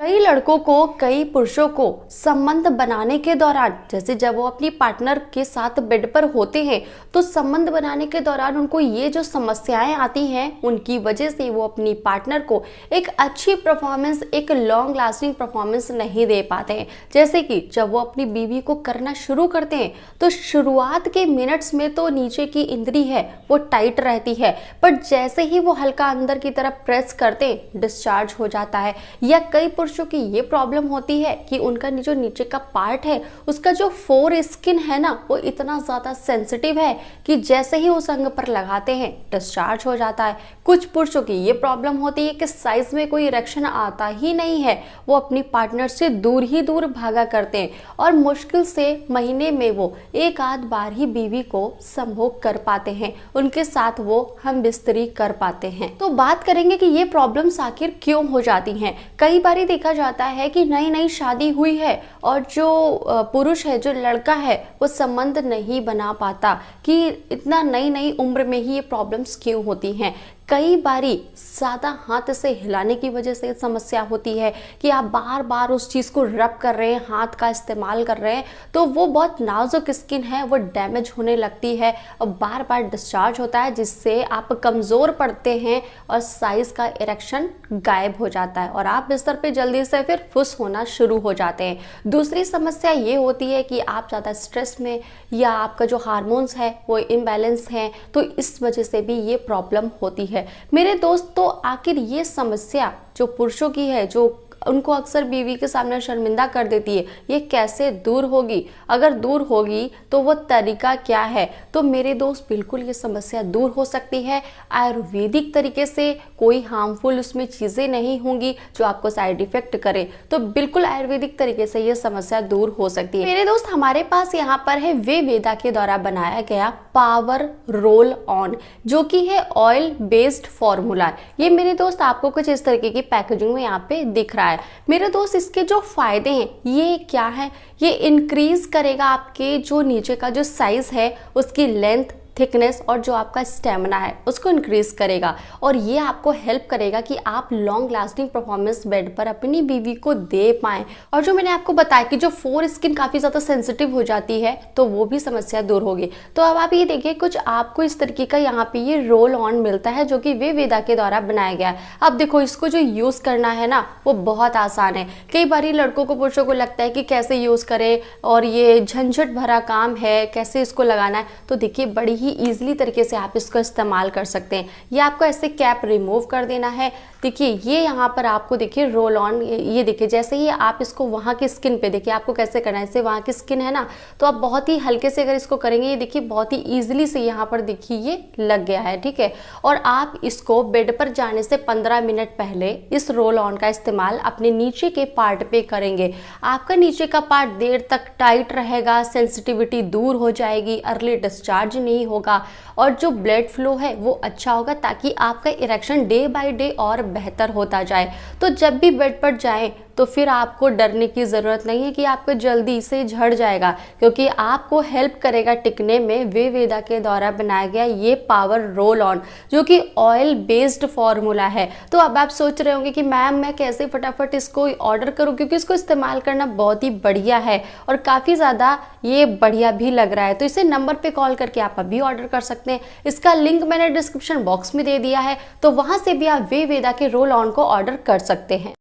कई लड़कों को कई पुरुषों को संबंध बनाने के दौरान, जैसे जब वो अपनी पार्टनर के साथ बेड पर होते हैं तो संबंध बनाने के दौरान उनको ये जो समस्याएं आती हैं उनकी वजह से वो अपनी पार्टनर को एक अच्छी परफॉर्मेंस, एक लॉन्ग लास्टिंग परफॉर्मेंस नहीं दे पाते हैं। जैसे कि जब वो अपनी बीवी को करना शुरू करते हैं तो शुरुआत के मिनट्स में तो नीचे की इंद्री है वो टाइट रहती है, पर जैसे ही वो हल्का अंदर की तरफ प्रेस करते हैं डिस्चार्ज हो जाता है। या कई पुरुषों की ये प्रॉब्लम होती है कि उनका जो नीचे का पार्ट है उसका जो फोर स्किन है ना वो इतना ज्यादा सेंसिटिव है कि जैसे ही उस अंग पर लगाते हैं डिस्चार्ज हो जाता है। कुछ पुरुषों की ये प्रॉब्लम होती है कि साइज में कोई इरेक्शन आता ही नहीं है, वो अपनी पार्टनर से दूर ही दूर भागा करते हैं और मुश्किल से महीने में वो एक आध बार ही बीवी को संभोग कर पाते हैं, उनके साथ वो हम बिस्तरी कर पाते हैं। तो बात करेंगे कि ये प्रॉब्लम्स आखिर क्यों हो जाती हैं। कई बार देखा जाता है कि नई नई शादी हुई है और जो पुरुष है, जो लड़का है, वो संबंध नहीं बना पाता कि इतना नई नई उम्र में ही ये प्रॉब्लम्स क्यों होती हैं। कई बारी ज़्यादा हाथ से हिलाने की वजह से समस्या होती है कि आप बार बार उस चीज़ को रब कर रहे हैं, हाथ का इस्तेमाल कर रहे हैं, तो वो बहुत नाजुक स्किन है वो डैमेज होने लगती है और बार बार डिस्चार्ज होता है, जिससे आप कमज़ोर पड़ते हैं और साइज़ का इरेक्शन गायब हो जाता है और आप बिस्तर पे जल्दी से फिर फुस होना शुरू हो जाते हैं। दूसरी समस्या ये होती है कि आप ज़्यादा स्ट्रेस में या आपका जो हार्मोन्स है वो इम्बैलेंस हैं, तो इस वजह से भी ये प्रॉब्लम होती है। मेरे दोस्त, तो आखिर ये समस्या जो पुरुषों की है, जो उनको अक्सर बीवी के सामने शर्मिंदा कर देती है, ये कैसे दूर होगी? अगर दूर होगी तो वो तरीका क्या है? तो मेरे दोस्त, बिल्कुल ये समस्या दूर हो सकती है आयुर्वेदिक तरीके से। कोई हार्मफुल उसमें चीज़ें नहीं होंगी जो आपको साइड इफेक्ट करे, तो बिल्कुल आयुर्वेदिक तरीके से ये समस्या दूर हो सकती है। मेरे दोस्त, हमारे पास यहाँ पर है वेदा के द्वारा बनाया गया पावर रोल ऑन, जो कि है ऑयल बेस्ड फॉर्मूला। ये मेरे दोस्त आपको कुछ इस तरीके की पैकेजिंग में यहाँ पे दिख रहा है। मेरे दोस्त, इसके जो फायदे हैं ये क्या है? ये इंक्रीज करेगा आपके जो नीचे का जो साइज है उसकी लेंथ, थिकनेस और जो आपका स्टेमिना है उसको इंक्रीज करेगा और ये आपको हेल्प करेगा कि आप लॉन्ग लास्टिंग परफॉर्मेंस बेड पर अपनी बीवी को दे पाएं। और जो मैंने आपको बताया कि जो फोर स्किन काफ़ी ज़्यादा सेंसिटिव हो जाती है तो वो भी समस्या दूर होगी। तो अब आप ये देखिए, कुछ आपको इस तरीके का यहाँ पे ये रोल ऑन मिलता है जो कि वेदा के द्वारा बनाया गया है। अब देखो, इसको जो यूज़ करना है ना वो बहुत आसान है। कई बार लड़कों को, पुरुषों को लगता है कि कैसे यूज़ करें और ये झंझट भरा काम है, कैसे इसको लगाना है। तो देखिए, बड़ी ही ईजिली तरीके से आप इसको इस्तेमाल कर सकते हैं। ये आपको ऐसे कैप रिमूव कर देना है। देखिए, ये यहाँ पर आपको देखिए रोल ऑन, ये देखिए जैसे ही आप इसको वहाँ की स्किन पे, देखिए आपको कैसे करना है, इससे वहाँ की स्किन है ना, तो आप बहुत ही हल्के से अगर इसको करेंगे, ये देखिए बहुत ही ईजिली से यहाँ पर देखिए ये लग गया है, ठीक है। और आप इसको बेड पर जाने से 15 मिनट पहले इस रोल ऑन का इस्तेमाल अपने नीचे के पार्ट पे करेंगे। आपका नीचे का पार्ट देर तक टाइट रहेगा, सेंसिटिविटी दूर हो जाएगी, अर्ली डिस्चार्ज नहीं होगा और जो ब्लड फ्लो है वो अच्छा होगा, ताकि आपका इरेक्शन डे बाय डे और बेहतर होता जाए। तो जब भी बेड पर जाएं तो फिर आपको डरने की ज़रूरत नहीं है कि आपको जल्दी से झड़ जाएगा, क्योंकि आपको हेल्प करेगा टिकने में वेदा के द्वारा बनाया गया ये पावर रोल ऑन, जो कि ऑयल बेस्ड फॉर्मूला है। तो अब आप सोच रहे होंगे कि मैम मैं कैसे फटाफट इसको ऑर्डर करूं, क्योंकि इसको इस्तेमाल करना बहुत ही बढ़िया है और काफ़ी ज़्यादा ये बढ़िया भी लग रहा है। तो इसे नंबर पे कॉल करके आप अभी ऑर्डर कर सकते हैं। इसका लिंक मैंने डिस्क्रिप्शन बॉक्स में दे दिया है, तो वहाँ से भी आप वेदा के रोल ऑन को ऑर्डर कर सकते हैं।